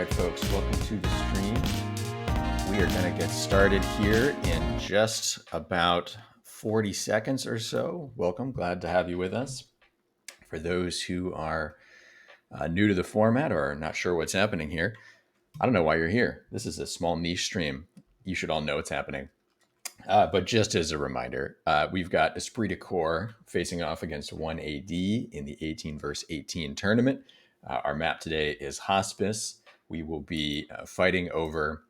right, folks, welcome to the stream. We are going to get started here in just about 40 seconds or so. Welcome, glad to have you with us. For those who are new to the format or are not sure what's happening here, I don't know why you're here. This is a small niche stream. You should all know what's happening. But just as a reminder, we've got Esprit de Corps facing off against 1AD in the 18 versus 18 tournament. Our map today is Hospice. We will be fighting over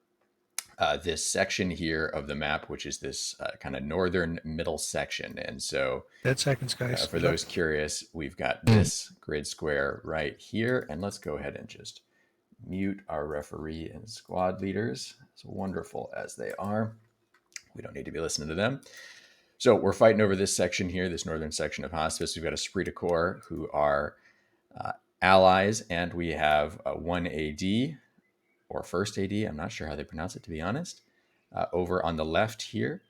this section here of the map, which is this kind of northern middle section. And so 10 seconds, guys. for those curious, we've got this grid square right here. And let's go ahead and just mute our referee and squad leaders, as wonderful as they are. We don't need to be listening to them. So we're fighting over this section here, this northern section of Hospice. We've got Esprit de Corps, who are allies, and we have 1AD, or first AD, I'm not sure how they pronounce it, to be honest, over on the left here.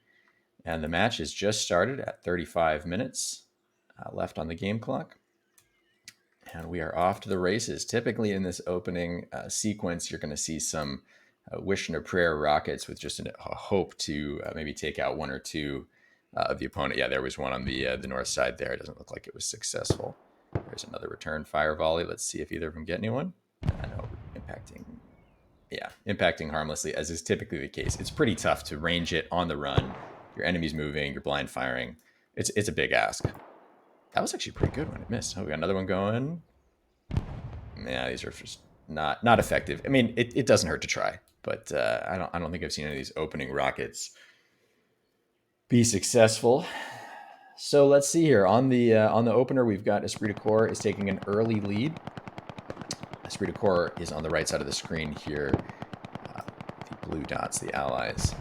And the match has just started at 35 minutes left on the game clock. And we are off to the races. Typically in this opening sequence, you're going to see some wish and a prayer rockets with just a hope to maybe take out one or two of the opponent. Yeah, there was one on the north side there. It doesn't look like it was successful. There's another return fire volley. Let's see if either of them get anyone. No, impacting harmlessly, as is typically the case. It's pretty tough to range it on the run. Your enemy's moving, you're blind firing. It's a big ask. That was actually a pretty good one. It missed. Oh, we got another one going. Yeah, these are just not effective. I mean, it doesn't hurt to try, but I don't think I've seen any of these opening rockets be successful. So let's see here. On the opener, we've got Esprit de Corps is taking an early lead. Esprit de Corps is on the right side of the screen here. The blue dots, the allies.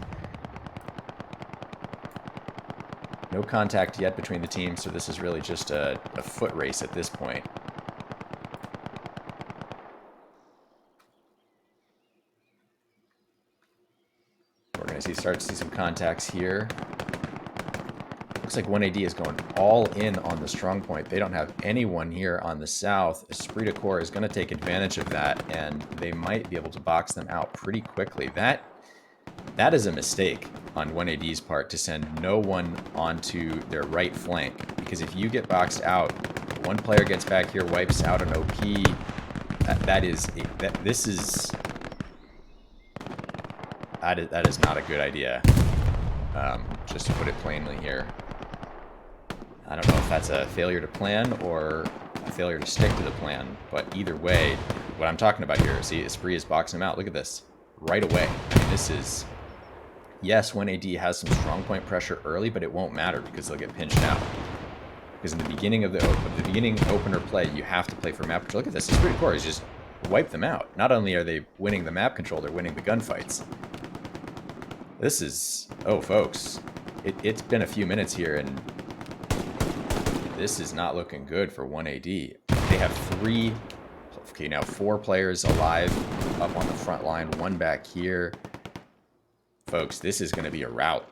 No contact yet between the teams, so this is really just a foot race at this point. We're going to start to see some contacts here. Looks like 1AD is going all in on the strong point. They don't have anyone here on the south. Esprit de Corps is going to take advantage of that, and they might be able to box them out pretty quickly. That is a mistake on 1AD's part to send no one onto their right flank, because if you get boxed out, one player gets back here, wipes out an OP. That is not a good idea. Just to put it plainly here. I don't know if that's a failure to plan or a failure to stick to the plan, but either way, what I'm talking about here, see, Esprit is boxing him out. Look at this, right away. I mean, this is, yes, 1AD has some strong point pressure early, but it won't matter because they'll get pinched out. Because in the beginning of the beginning opener play, you have to play for map control. Look at this, Esprit de Corps has just wiped them out. Not only are they winning the map control, they're winning the gunfights. This is, oh, folks, it's been a few minutes here, and this is not looking good for 1AD. They have four players alive up on the front line, one back here. Folks, this is going to be a rout.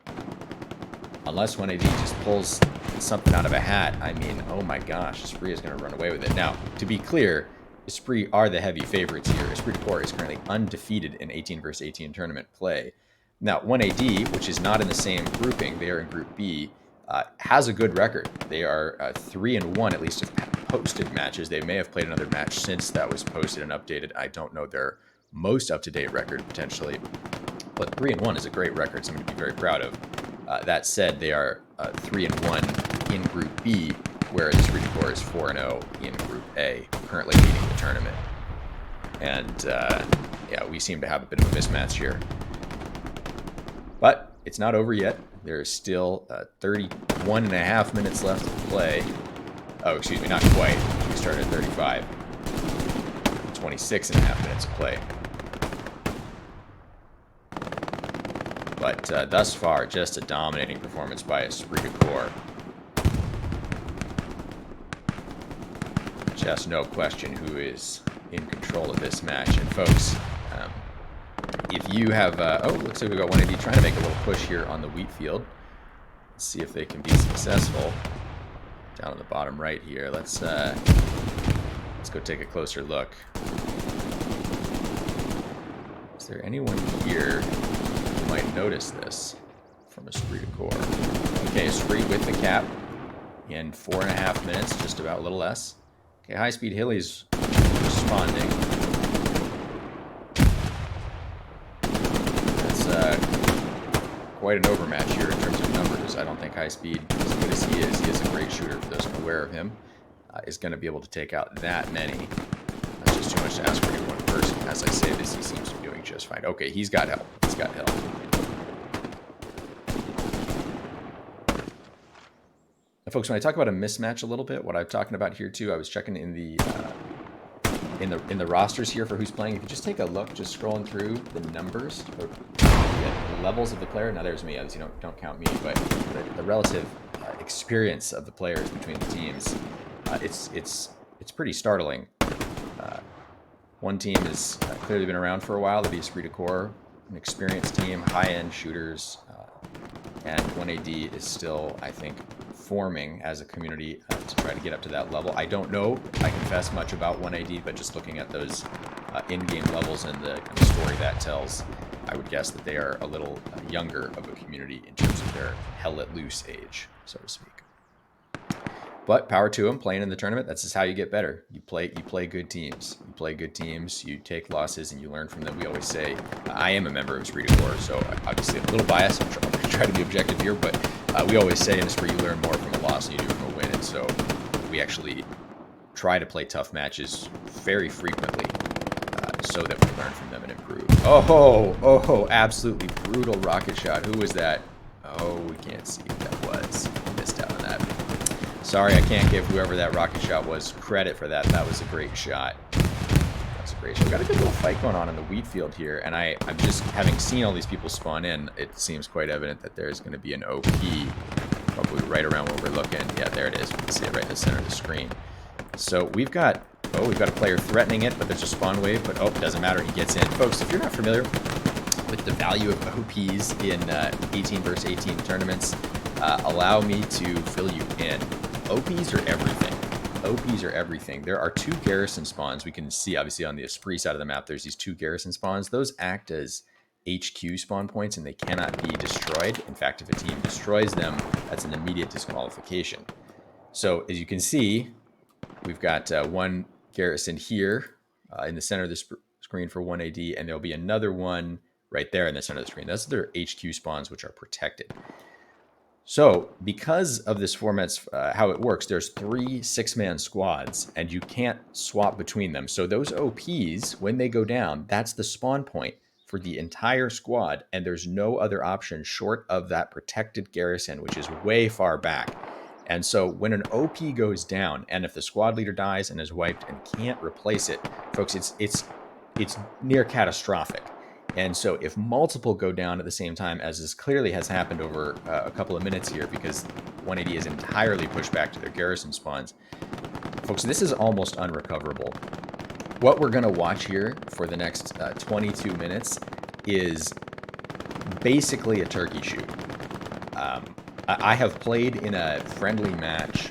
Unless 1AD just pulls something out of a hat, I mean, oh my gosh, Esprit is going to run away with it. Now, to be clear, Esprit are the heavy favorites here. Esprit de Corps is currently undefeated in 18 versus 18 tournament play. Now, 1AD, which is not in the same grouping, they are in Group B, has a good record. They are 3-1, at least of posted matches. They may have played another match since that was posted and updated. I don't know their most up-to-date record, potentially. But 3-1 is a great record, something to be very proud of. That said, they are 3-1 in Group B, whereas Esprit de Corps is 4-0 in Group A, currently leading the tournament. And, yeah, we seem to have a bit of a mismatch here. But it's not over yet. There's still 31 and a half minutes left to play. Oh, excuse me, not quite. We started at 35. 26 and a half minutes to play. But thus far, just a dominating performance by Esprit de Corps. Just no question who is in control of this match. And folks, if you have, looks like we got 1AD trying to make a little push here on the wheat field. Let's see if they can be successful. Down on the bottom right here, let's go take a closer look. Is there anyone here who might notice this from Esprit de Corps? Okay, Esprit with the cap in 4.5 minutes, just about a little less. Okay, High Speed Hilly's responding. That's quite an overmatch here in terms of numbers. I don't think High Speed, as good as he is a great shooter for those aware of him, is going to be able to take out that many. That's just too much to ask for any one person. As I say this, he seems to be doing just fine. Okay, he's got help. He's got help. Now, folks, when I talk about a mismatch a little bit, what I'm talking about here too, I was checking in the rosters here for who's playing. If you just take a look, just scrolling through the numbers, or the levels of the player. Now there's me, obviously don't count me, but the relative experience of the players between the teams, it's pretty startling. One team has clearly been around for a while, the Esprit de Corps, an experienced team, high-end shooters, and 1AD is still, I think, forming as a community to try to get up to that level. I don't know, I confess, much about 1AD, but just looking at those in-game levels and the kind of story that tells, I would guess that they are a little younger of a community in terms of their hell-let-loose age, so to speak. But power to them, playing in the tournament. That's just how you get better. You play good teams. You play good teams. You take losses and you learn from them. We always say, I am a member of Esprit de Corps, so obviously I'm a little biased. I'm trying to be objective here, but we always say in Esprit you learn more from a loss than you do from a win. And so we actually try to play tough matches very frequently so that we learn from them and improve. Oh, absolutely brutal rocket shot. Who was that? Oh, we can't see who that was. Missed out on that. Sorry, I can't give whoever that rocket shot was credit for that. That was a great shot. That's a great shot. We've got a good little fight going on in the wheat field here, and I'm just, having seen all these people spawn in, it seems quite evident that there's going to be an OP probably right around where we're looking. Yeah, there it is. We can see it right in the center of the screen. So we've got a player threatening it, but there's a spawn wave, but it doesn't matter. He gets in. Folks, if you're not familiar with the value of OPs in 18 versus 18 tournaments, allow me to fill you in. OPs are everything. OPs are everything. There are 2 garrison spawns. We can see, obviously, on the Esprit side of the map, there's these 2 garrison spawns. Those act as HQ spawn points, and they cannot be destroyed. In fact, if a team destroys them, that's an immediate disqualification. So, as you can see, we've got 1 garrison here in the center of the screen for 1AD, and there'll be another one right there in the center of the screen. Those are their HQ spawns, which are protected. So, because of this format's how it works, there's 3 6-man squads, and you can't swap between them. So those OPs, when they go down, that's the spawn point for the entire squad, and there's no other option short of that protected garrison, which is way far back. And so when an OP goes down, and if the squad leader dies and is wiped and can't replace it, folks, it's near catastrophic. And so if multiple go down at the same time, as this clearly has happened over a couple of minutes here, because 180 is entirely pushed back to their garrison spawns, folks, this is almost unrecoverable. What we're going to watch here for the next 22 minutes is basically a turkey shoot. I have played in a friendly match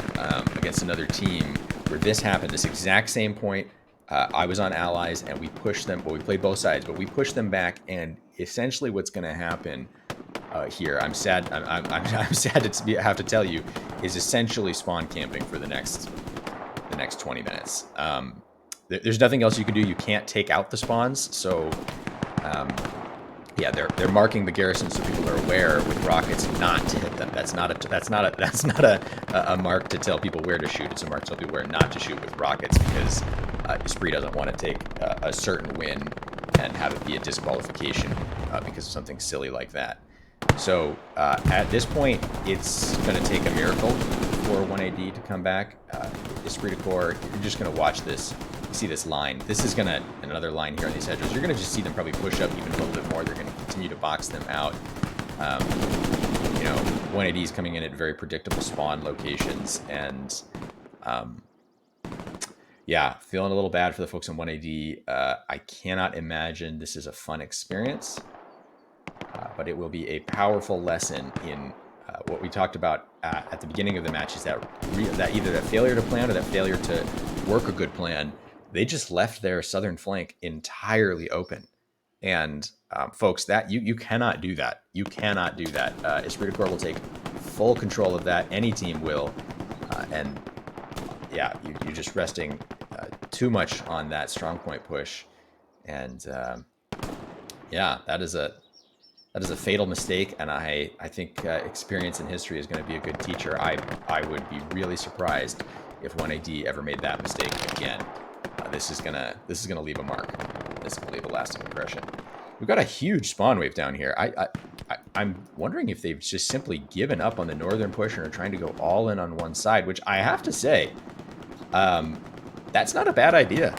against another team where this happened, this exact same point. I was on allies, and we pushed them. Well, we played both sides, but we pushed them back. And essentially, what's going to happen here, I'm sad. I'm sad to have to tell you, is essentially spawn camping for the next 20 minutes. There's nothing else you can do. You can't take out the spawns. So, yeah, they're marking the garrison so people are aware with rockets not to hit them. That's not a mark to tell people where to shoot. It's a mark to tell people where not to shoot with rockets, because Esprit doesn't want to take a certain win and have it be a disqualification because of something silly like that. So at this point, it's going to take a miracle for 1AD to come back. Esprit de Corps, you're just going to watch this. You see this line. This is going to, another line here on these hedges. You're going to just see them probably push up even a little bit more. They're going to continue to box them out. 1AD is coming in at very predictable spawn locations, and yeah, feeling a little bad for the folks in 1AD. I cannot imagine this is a fun experience, but it will be a powerful lesson in what we talked about at the beginning of the match, is that either that failure to plan or that failure to work a good plan. They just left their southern flank entirely open. And folks, that you cannot do that. You cannot do that. Esprit de Corps will take full control of that. Any team will. And yeah, you're just resting too much on that strong point push. And yeah, that is a fatal mistake, and I think experience in history is going to be a good teacher. I would be really surprised if 1AD ever made that mistake again. This is gonna leave a mark. This is gonna leave a lasting impression. We've got a huge spawn wave down here. I'm wondering if they've just simply given up on the northern push and are trying to go all in on one side, which I have to say, that's not a bad idea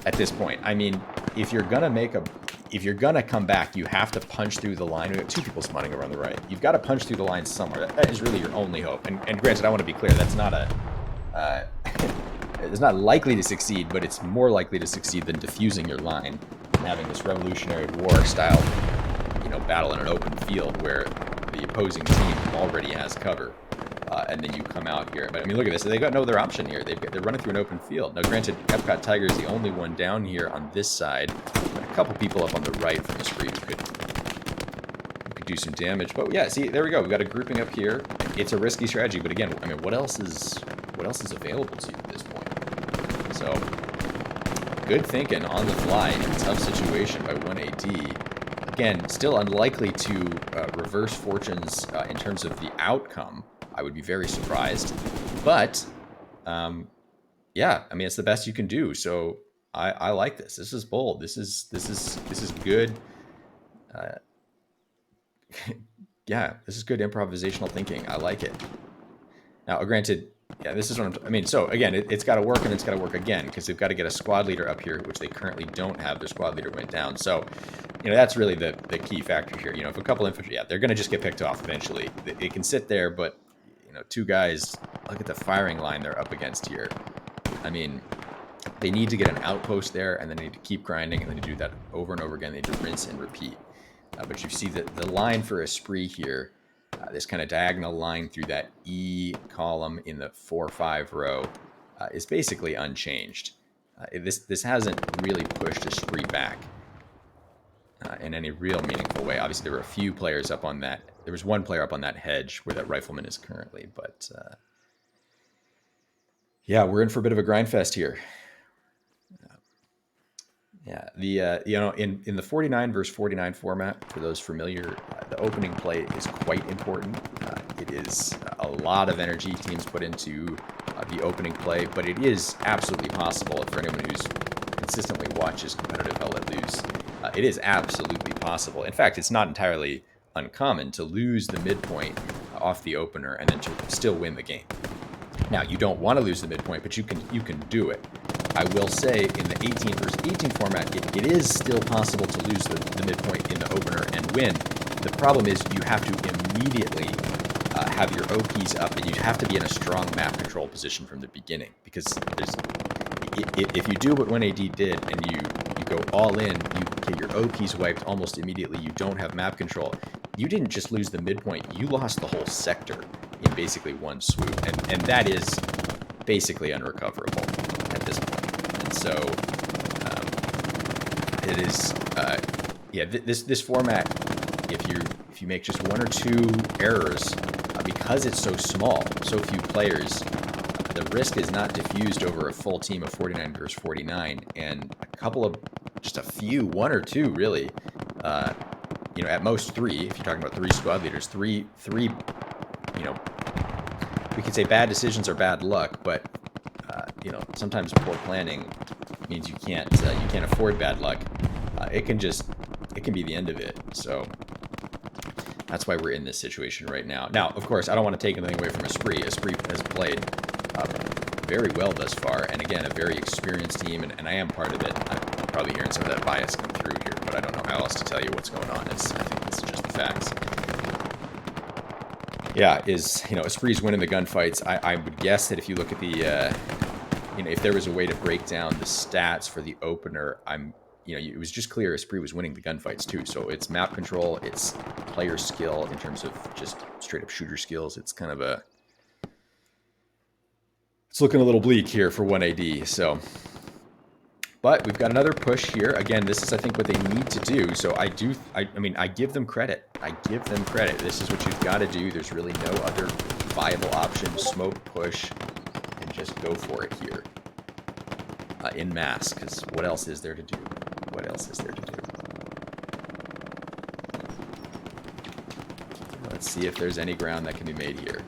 at this point. I mean, if you're gonna come back, you have to punch through the line. We have 2 people spawning over on the right. You've got to punch through the line somewhere. That is really your only hope. And granted, I want to be clear, that's not it's not likely to succeed, but it's more likely to succeed than diffusing your line and having this Revolutionary War style, battle in an open field where the opposing team already has cover. And then you come out here. But I mean, look at this. They've got no other option here. They're running through an open field. Now, granted, Epcot Tiger is the only one down here on this side. But a couple people up on the right from the street who could do some damage. But yeah, see, there we go. We've got a grouping up here. It's a risky strategy, but again, I mean, what else is available to you at this point? So, good thinking on the fly in a tough situation by 1AD. Again, still unlikely to reverse fortunes in terms of the outcome. I would be very surprised, but yeah, I mean, it's the best you can do. So I like this. This is bold. This is good. Yeah, this is good improvisational thinking. I like it. Now, granted, yeah, this is what I mean. So again, it's got to work, and it's got to work again because they've got to get a squad leader up here, which they currently don't have. Their squad leader went down. So, that's really the key factor here. If a couple infantry, yeah, they're going to just get picked off eventually. It can sit there, but 2 guys, look at the firing line they're up against here. I mean, they need to get an outpost there, and then they need to keep grinding, and then they do that over and over again. They need to rinse and repeat. But you see the line for Esprit here, this kind of diagonal line through that E column in the 4-5 row is basically unchanged. This hasn't really pushed Esprit back in any real meaningful way. Obviously, there were a few players up on that. There was one player up on that hedge where that rifleman is currently, but yeah, we're in for a bit of a grind fest here. Yeah, the in the 49 versus 49 format, for those familiar, the opening play is quite important. It is a lot of energy teams put into the opening play, but it is absolutely possible for anyone who's consistently watches competitive Hell Let Loose. It is absolutely possible. In fact, it's not entirely uncommon to lose the midpoint off the opener and then to still win the game. Now, you don't want to lose the midpoint, but you can do it. I will say in the 18 versus 18 format, it is still possible to lose the midpoint in the opener and win. The problem is you have to immediately have your OPs up, and you have to be in a strong map control position from the beginning, because if you do what 1AD did and you go all in, you get your OPs wiped almost immediately, you don't have map control. You didn't just lose the midpoint, you lost the whole sector in basically one swoop, and that is basically unrecoverable at this point. And so it is this format, if you make just 1 or 2 errors, because it's so small, so few players, the risk is not diffused over a full team of 49 versus 49, and just a few, 1 or 2 really, at most 3, if you're talking about 3 squad leaders, three, we could say bad decisions or bad luck, but sometimes poor planning means you can't afford bad luck. It can be the end of it. So that's why we're in this situation right now. Now, of course, I don't want to take anything away from Esprit. Esprit has played very well thus far, and again, a very experienced team, and I am part of it. I'm probably hearing some of that bias come through here, but I don't know how else to tell you what's going on. I think it's just the facts. Yeah, Esprit's winning the gunfights. I would guess that if you look at the, if there was a way to break down the stats for the opener, it was just clear Esprit was winning the gunfights too. So it's map control, it's player skill in terms of just straight up shooter skills. It's kind of it's looking a little bleak here for 1AD. So But we've got another push here. Again, this is, I think, what they need to do. So I mean, I give them credit. I give them credit. This is what you've got to do. There's really no other viable option. Smoke, push, and just go for it here. In mass, because what else is there to do? What else is there to do? Let's see if there's any ground that can be made here.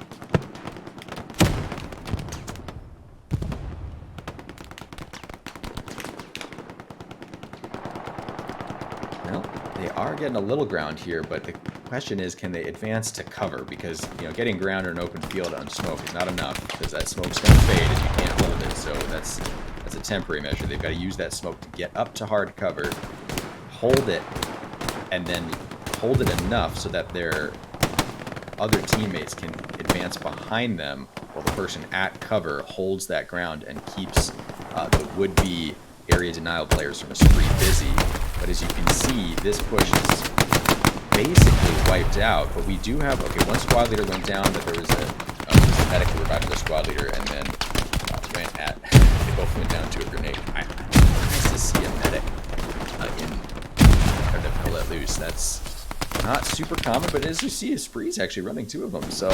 They are getting a little ground here, but the question is, can they advance to cover? Because, you know, getting ground or an open field on smoke is not enough, because that smoke's going to fade and you can't hold it. So that's a temporary measure. They've got to use that smoke to get up to hard cover, hold it, and then hold it enough so that their other teammates can advance behind them while the person at cover holds that ground and keeps the would-be area denial players from a spree busy. But as you can see, this push is basically wiped out. But we do have, okay, one squad leader went down, but there was a medic who revived their squad leader, and then they both went down to a grenade. Nice to see a medic in kind of let loose. That's not super common, but as you see, a spree's actually running 2 of them. So,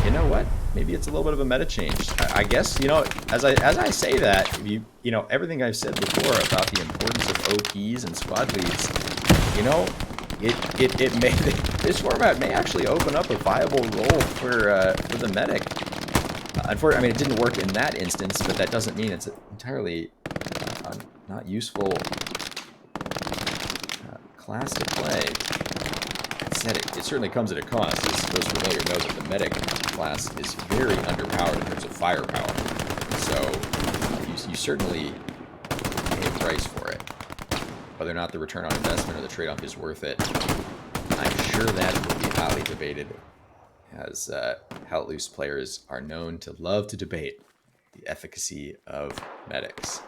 you know what? Maybe it's a little bit of a meta change. I guess, you know, as I say that, you know, everything I've said before about the importance of OPs and squad leads, you know, it may, this format may actually open up a viable role for the medic. Unfortunately, I mean, it didn't work in that instance, but that doesn't mean it's entirely not useful class to play. It certainly comes at a cost. As those familiar know that the medic class is very underpowered in terms of firepower. So you certainly pay a price for it. Whether or not the return on investment or the trade-off is worth it, I'm sure that will be hotly debated, as Hell Loose players are known to love to debate the efficacy of medics.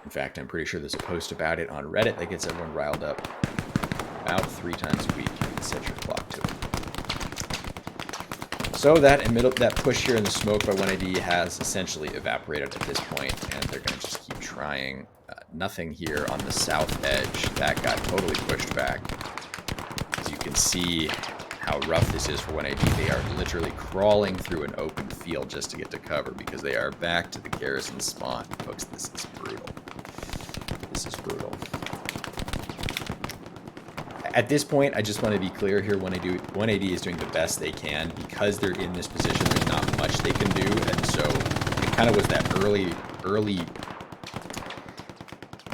In fact, I'm pretty sure there's a post about it on Reddit that gets everyone riled up about 3 times a week. You can set your clock to it. So that push here in the smoke by 1AD has essentially evaporated at this point, and they're going to just keep trying. Nothing here on the south edge. That got totally pushed back. As you can see how rough this is for 1AD. They are literally crawling through an open field just to get to cover because they are back to the garrison spawn. Folks, this is brutal. This is brutal. At this point, I just want to be clear here. 1AD is doing the best they can. Because they're in this position, there's not much they can do. And so it kind of was that early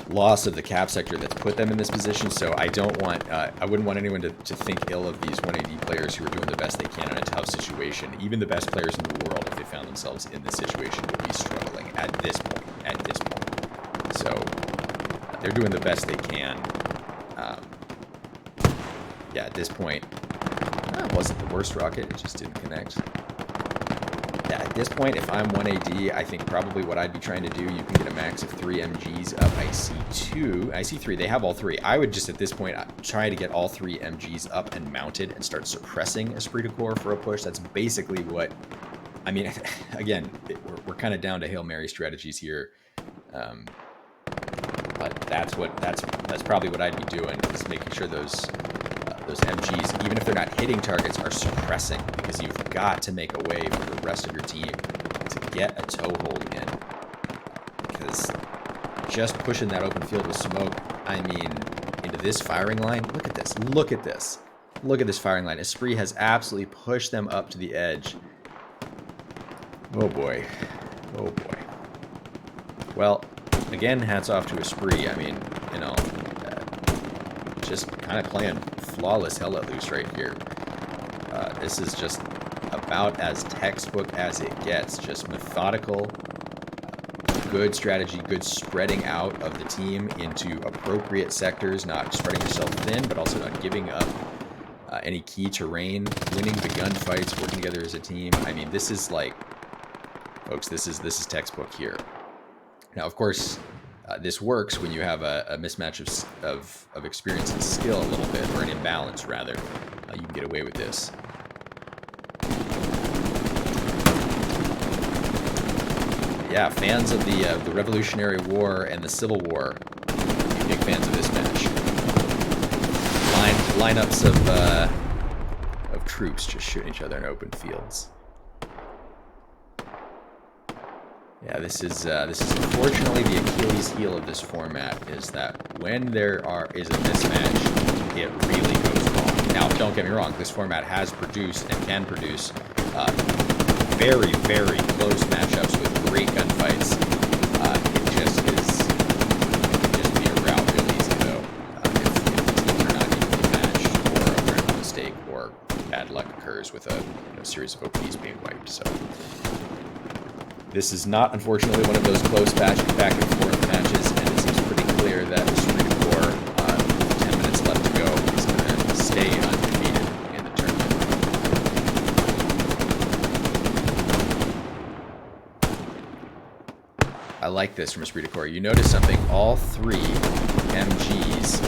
loss of the cap sector that's put them in this position. So I wouldn't want anyone to think ill of these 1AD players who are doing the best they can in a tough situation. Even the best players in the world, if they found themselves in this situation, would be struggling at this point. So they're doing the best they can. Yeah, at this point, it wasn't the worst rocket. It just didn't connect. Yeah, at this point, if I'm 1AD, I think probably what I'd be trying to do, you can get a max of 3 MGs up. I see 2. I see 3. They have all 3. I would just, at this point, try to get all 3 MGs up and mounted and start suppressing Esprit de Corps for a push. That's basically what... I mean, again, we're kind of down to Hail Mary strategies here. But that's probably what I'd be doing, is making sure those MGs, even if they're not hitting targets, are suppressing, because you've got to make a way for the rest of your team to get a toehold in. Because just pushing that open field with smoke, I mean, into this firing line, look at this, look at this. Look at this firing line. Esprit has absolutely pushed them up to the edge. Oh boy. Oh boy. Well, again, hats off to Esprit. I mean, you know, just kind of playing flawless hell let loose right here. This is just about as textbook as it gets. Just methodical, good strategy, good spreading out of the team into appropriate sectors, not spreading yourself thin, but also not giving up any key terrain, winning the gunfights, working together as a team. I mean, this is like, folks, this is textbook here. Now, of course, this works when you have a mismatch of experience and skill a little bit, or an imbalance, rather. You can get away with this. yeah, fans of the Revolutionary War and the Civil War, big fans of this match. Lineups of troops just shooting each other in open fields. Yeah, this is unfortunately the Achilles heel of this format, is that when there is a mismatch, it really goes wrong. Now, don't get me wrong, this format has produced and can produce very, very close matchups with great gunfights. It just be a route real easy, though, if the teams are not evenly matched, or a critical mistake, or bad luck occurs with a series of OPs being wiped. So this is not, unfortunately, one of those close back and forth matches, and it seems pretty clear that Esprit de Corps, with 10 minutes left to go, is going to stay undefeated in the tournament. I like this from Esprit de Corps. You notice something. All 3 MGs.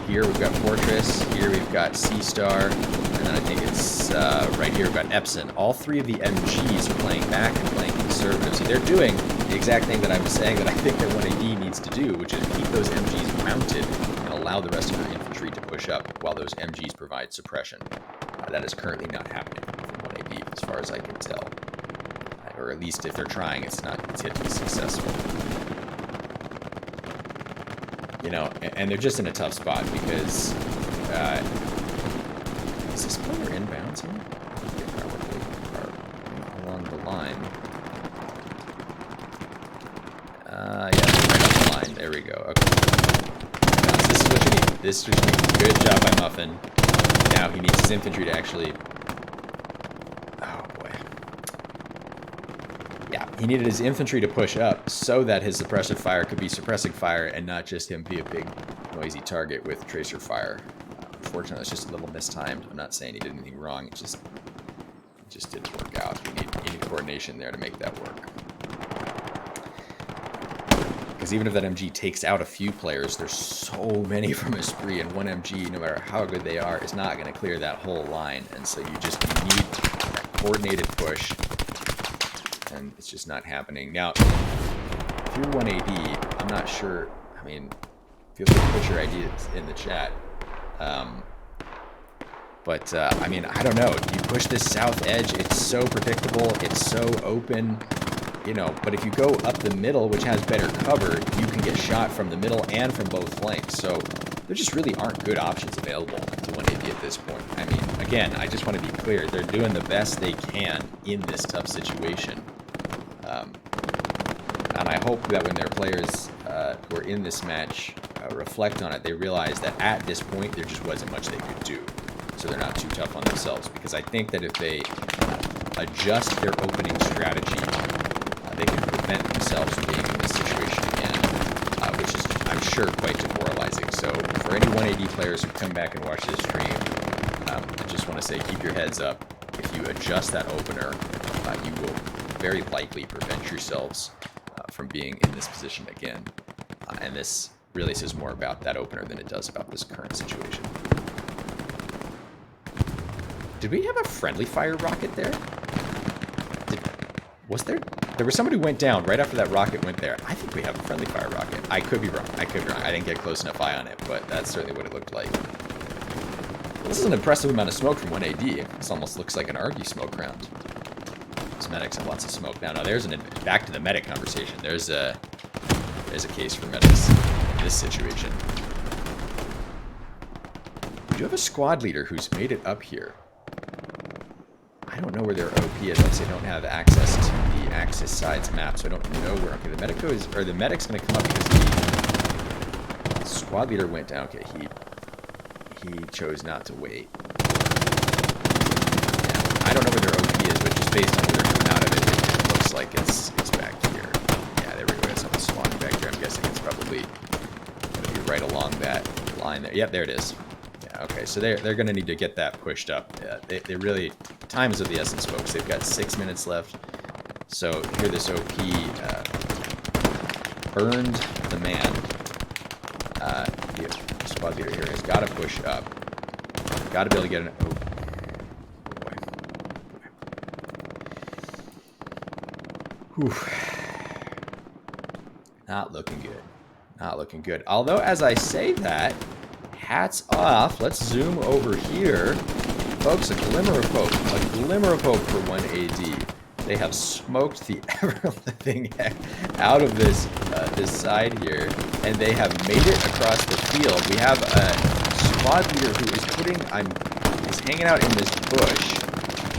Here we've got Fortress, here we've got Sea Star, and then I think it's right here we've got Epson. All 3 of the MGs are playing back and playing conservative. So they're doing the exact thing that I was saying that I think that 1AD needs to do, which is keep those MGs mounted and allow the rest of their infantry to push up while those MGs provide suppression. That is currently not happening from 1AD as far as I can tell. Or at least if they're trying, it's yet to be successful. You know, and they're just in a tough spot because is this player inbounds here? Yeah, probably. Or along the line. Yeah, right on the line. There we go. Okay. Now, this is what you need. This is what you need. Good job by Muffin. Now he needs his infantry to actually... Oh, boy. Yeah, he needed his infantry to push up so that his suppressive fire could be suppressing fire and not just him be a big, noisy target with tracer fire. Unfortunately, it's just a little mistimed. I'm not saying he did anything wrong. It just didn't work out. You need coordination there to make that work. Because even if that MG takes out a few players, there's so many from Esprit, and one MG, no matter how good they are, is not going to clear that whole line. And so you need that coordinated push, and it's just not happening. Now, if you're 1AD, I'm not sure. I mean, feel free to put your ideas in the chat. I mean, I don't know. You push this south edge, it's so predictable, it's so open, you know, but if you go up the middle, which has better cover, you can get shot from the middle and from both flanks. So there just really aren't good options available to 1AD at this point. I mean, again, I just want to be clear. They're doing the best they can in this tough situation. And I hope that when their players who are in this match reflect on it, they realize that at this point, there just wasn't much they could do. So they're not too tough on themselves. Because I think that if they adjust their opening strategy, they can prevent themselves from being in this situation again, which is, I'm sure, quite demoralizing. So for any 1AD players who come back and watch this stream, I just want to say, keep your heads up. If you adjust that opener, you will very likely prevent yourselves from being in this position again. And this really says more about that opener than it does about this current situation. Did we have a friendly fire rocket there? Was there? There was somebody who went down right after that rocket went there. I think we have a friendly fire rocket. I could be wrong. I didn't get close enough eye on it, but that's certainly what it looked like. This is an impressive amount of smoke from 1AD. This almost looks like an Argy smoke round. These medics have lots of smoke. Now there's back to the medic conversation. There's a case for medics in this situation. We do have a squad leader who's made it up here. I don't know where their OP is. Obviously, I don't have access to the Axis sides map, so I don't know where. Okay, the medic's going to come up because the squad leader went down. Okay, he chose not to wait. Yeah, I don't know where their OP is, but just based on where they're coming out of it, it looks like it's back here. Yeah, there we go. It's something spawning back here. I'm guessing it's probably going to be right along that line there. Yep, there it is. Yeah, okay, so they're going to need to get that pushed up. Yeah, they really... Time is of the essence, folks. They've got 6 minutes left. So here this OP burned the man. The squad leader here has got to push up. Got to be able to get an... Oh, boy. Whew. Not looking good. Not looking good. Although, as I say that, hats off. Let's zoom over here. Folks, a glimmer of hope. A glimmer of hope for 1AD. They have smoked the ever-living heck out of this this side here, and they have made it across the field. We have a squad leader who is hanging out in this bush.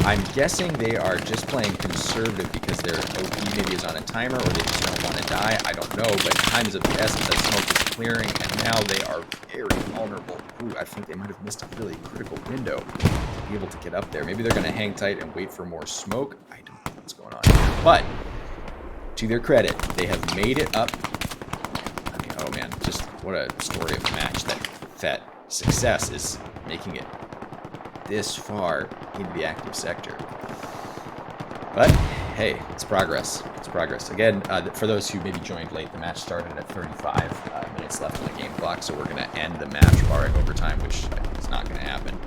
I'm guessing they are just playing conservative because their OP maybe is on a timer or they just don't want to die. I don't know, but time is of the essence. That smoke is clearing, and now they are very vulnerable. Ooh, I think they might have missed a really critical window to be able to get up there. Maybe they're going to hang tight and wait for more smoke. I don't know what's going on here. But to their credit, they have made it up. I mean, oh man, just what a story of a match that success is making it this far into the active sector. But hey, it's progress. It's progress. Again, for those who maybe joined late, the match started at 35 minutes left on the game clock, so we're going to end the match barring overtime, which is not going to happen,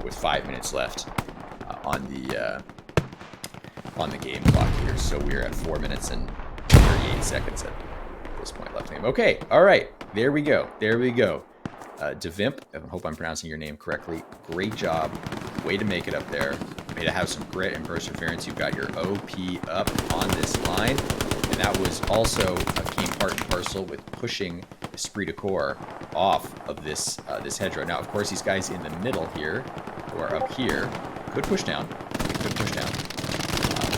with 5 minutes left on the game clock here. So we're at 4 minutes and 38 seconds at this point left in the game. Okay, all right, there we go. There we go. Devimp, I hope I'm pronouncing your name correctly. Great job. Way to make it up there. Way to have some grit and perseverance. You've got your OP up on this line. And that was also came part and parcel with pushing Esprit de Corps off of this this hedgerow. Now, of course, these guys in the middle here, who are up here, could push down. Could push down.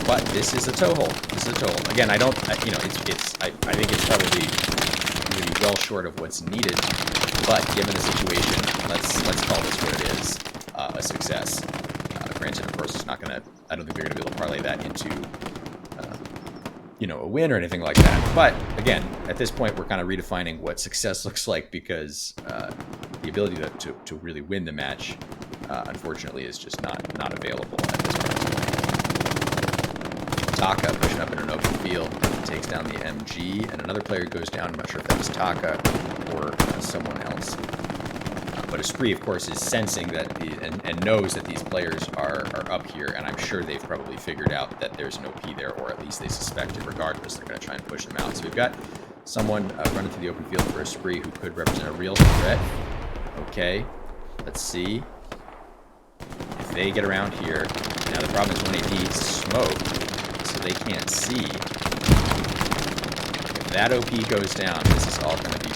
But this is a toe hole. This is a toe hole. Again, I don't, I think it's probably really well short of what's needed. But given the situation, let's call this what it is, a success. Granted, of course, it's not gonna. I don't think they're gonna be able to parlay that into, a win or anything like that. But again, at this point, we're kind of redefining what success looks like because the ability to really win the match, unfortunately, is just not available at this point. Taka pushing up in an open field, takes down the MG, and another player goes down. I'm not sure if that was Taka or someone else. But Esprit, of course, is sensing that and knows that these players are up here, and I'm sure they've probably figured out that there's an OP there, or at least they suspect it. Regardless, they're going to try and push them out. So we've got someone running through the open field for Esprit who could represent a real threat. Okay, let's see if they get around here. Now the problem is when they need smoke, so they can't see. If that OP goes down, this is all going to be.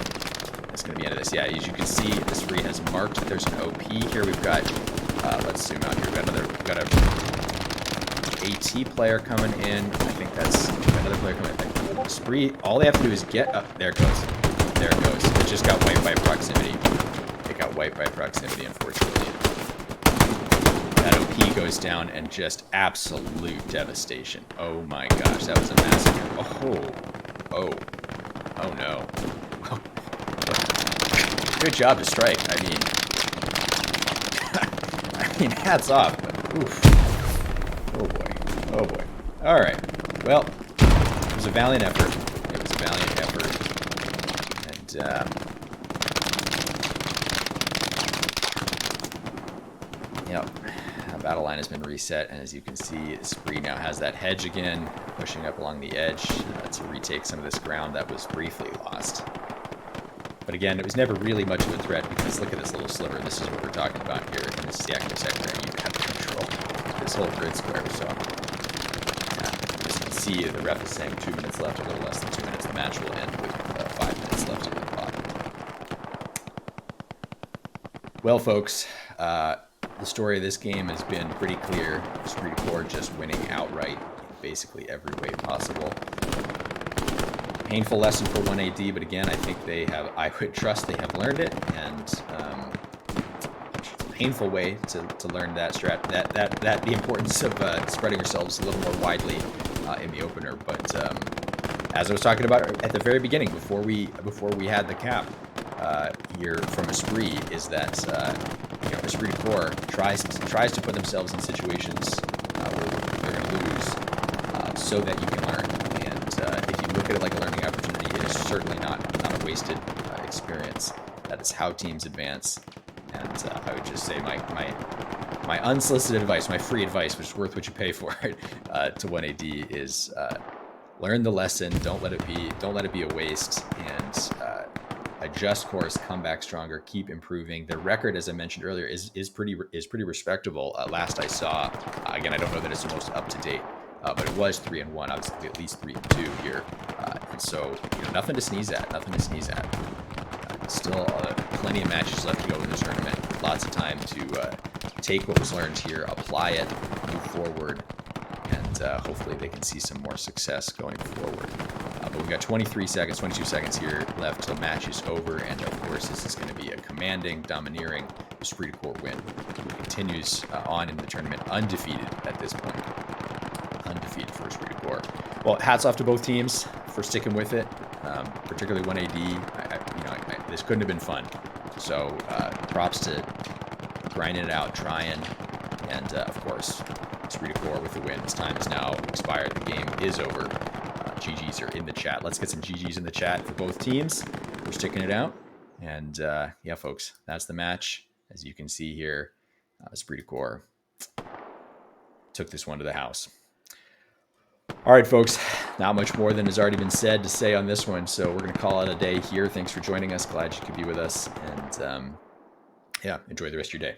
That's going to be the end of this. Yeah, as you can see, Esprit has marked. There's an OP here. We've got. Let's zoom out here. We've got a AT player coming in. I think that's another player coming in. Esprit. All they have to do is get up. There it goes. There it goes. It just got wiped by proximity. It got wiped by proximity, unfortunately. That OP goes down and just absolute devastation. Oh my gosh, that was a massacre. Oh no. Good job to strike. I mean, hats off. But oof. Oh boy. Oh boy. All right. Well, it was a valiant effort. It was a valiant effort, and yep. Battle line has been reset, and as you can see, Esprit now has that hedge again, pushing up along the edge to retake some of this ground that was briefly lost. But again, it was never really much of a threat because look at this little sliver. This is what we're talking about here, and this is the active sector. You have to control this whole grid square. So, as you can see, the ref is saying 2 minutes left, a little less than 2 minutes. The match will end with 5 minutes left on the clock. Well, folks, the story of this game has been pretty clear. Esprit de Corps just winning outright in basically every way possible. Painful lesson for 1AD, but again, I think they have, I would trust they have learned it, and painful way to learn that the importance of spreading yourselves a little more widely in the opener. But as I was talking about at the very beginning, before we had the cap here from Esprit, is that Esprit de Corps tries to put themselves in situations where they're going to lose, so that you can learn. And if you look at it like a learning opportunity, it is certainly not a wasted experience. That is how teams advance. And I would just say my unsolicited advice, my free advice, which is worth what you pay for it, to 1AD is learn the lesson. Don't let it be a waste, and adjust course, come back stronger, keep improving. Their record, as I mentioned earlier, is pretty respectable. Last I saw, again, I don't know that it's the most up to date, but it was 3-1. Obviously, at least 3-2 here, and so nothing to sneeze at. Nothing to sneeze at. Still plenty of matches left to go in the tournament. Lots of time to take what was learned here, apply it, move forward, and hopefully they can see some more success going forward. But we've got 22 seconds here left till the match is over, and of course this is going to be a commanding, domineering Esprit de Corps win. It continues on in the tournament undefeated at this point. Undefeated for Esprit de Corps. Well, hats off to both teams for sticking with it, particularly 1AD. This couldn't have been fun. So props to grinding it out, trying, and of course, Esprit de Corps with the win. This time is now expired. The game is over. GGs are in the chat. Let's get some GGs in the chat for both teams. We're sticking it out. And yeah, folks, that's the match. As you can see here, Esprit de Corps took this one to the house. All right, folks, not much more than has already been said to say on this one. So we're going to call it a day here. Thanks for joining us. Glad you could be with us. And yeah, enjoy the rest of your day.